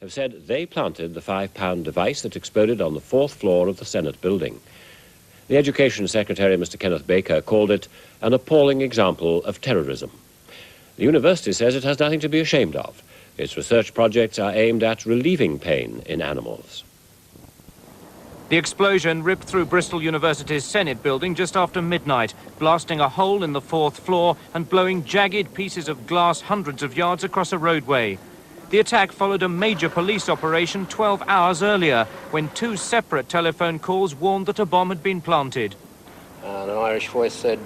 have said they planted the £5 device that exploded on the 4th floor of the Senate building. The Education Secretary, Mr. Kenneth Baker, called it an appalling example of terrorism. The university says it has nothing to be ashamed of. Its research projects are aimed at relieving pain in animals. The explosion ripped through Bristol University's Senate building just after midnight, blasting a hole in the 4th floor and blowing jagged pieces of glass hundreds of yards across a roadway. The attack followed a major police operation 12 hours earlier, when 2 separate telephone calls warned that a bomb had been planted. And an Irish voice said,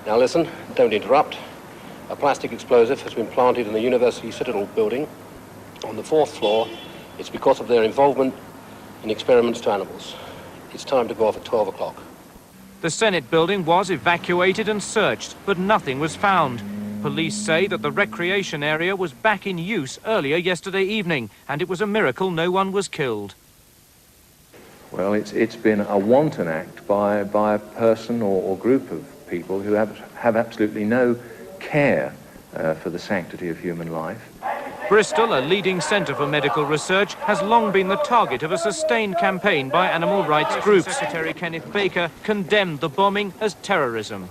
now listen, don't interrupt. A plastic explosive has been planted in the University Citadel building on the 4th floor. It's because of their involvement in experiments to animals. It's time to go off at 12 o'clock. The Senate building was evacuated and searched, but nothing was found. Police say that the recreation area was back in use earlier yesterday evening, and it was a miracle no one was killed. Well, it's been a wanton act by a person or group of people who have absolutely no care for the sanctity of human life. Bristol, a leading centre for medical research, has long been the target of a sustained campaign by animal rights groups. Secretary Kenneth Baker condemned the bombing as terrorism.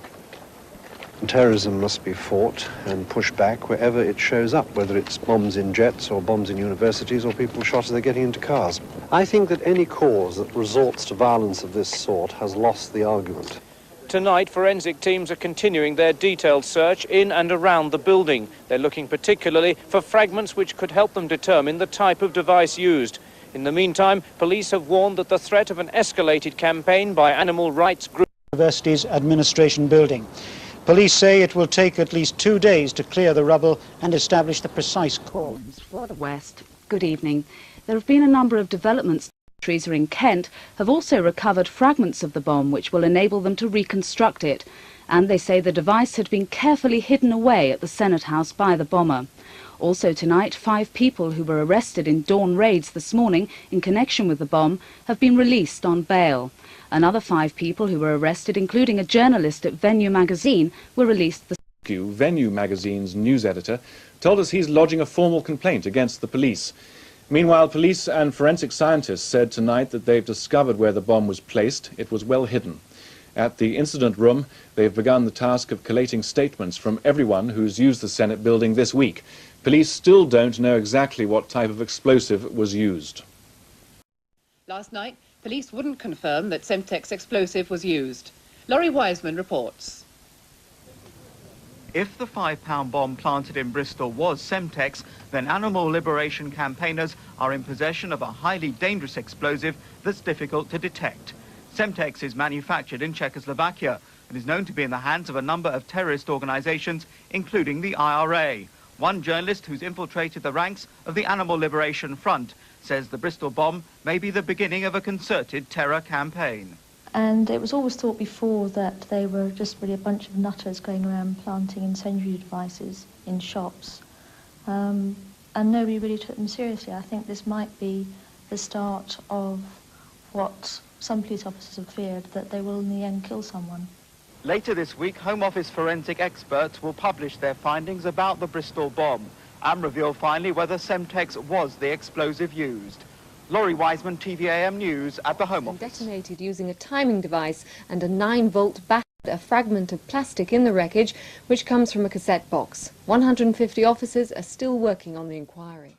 Terrorism must be fought and pushed back wherever it shows up, whether it's bombs in jets or bombs in universities or people shot as they're getting into cars. I think that any cause that resorts to violence of this sort has lost the argument. Tonight, forensic teams are continuing their detailed search in and around the building. They're looking particularly for fragments which could help them determine the type of device used. In the meantime, police have warned that the threat of an escalated campaign by animal rights groups... University's administration building. Police say it will take at least 2 days to clear the rubble and establish the precise cause. For the West, good evening. There have been a number of developments. Treaser in Kent have also recovered fragments of the bomb which will enable them to reconstruct it, and they say the device had been carefully hidden away at the Senate House by the bomber. Also tonight, 5 people who were arrested in dawn raids this morning in connection with the bomb have been released on bail. Another 5 people who were arrested, including a journalist at Venue magazine, were released this morning. Venue magazine's news editor told us he's lodging a formal complaint against the police. Meanwhile, police and forensic scientists said tonight that they've discovered where the bomb was placed. It was well hidden. At the incident room, they've begun the task of collating statements from everyone who's used the Senate building this week. Police still don't know exactly what type of explosive was used. Last night, police wouldn't confirm that Semtex explosive was used. Laurie Wiseman reports. If the £5 bomb planted in Bristol was Semtex, then animal liberation campaigners are in possession of a highly dangerous explosive that's difficult to detect. Semtex is manufactured in Czechoslovakia and is known to be in the hands of a number of terrorist organisations, including the IRA. One journalist who's infiltrated the ranks of the Animal Liberation Front says the Bristol bomb may be the beginning of a concerted terror campaign. And it was always thought before that they were just really a bunch of nutters going around planting incendiary devices in shops. And nobody really took them seriously. I think this might be the start of what some police officers have feared, that they will in the end kill someone. Later this week, Home Office forensic experts will publish their findings about the Bristol bomb and reveal finally whether Semtex was the explosive used. Laurie Wiseman, TVAM News at the Home Office. Detonated using a timing device and a 9-volt battery. A fragment of plastic in the wreckage, which comes from a cassette box. 150 officers are still working on the inquiry.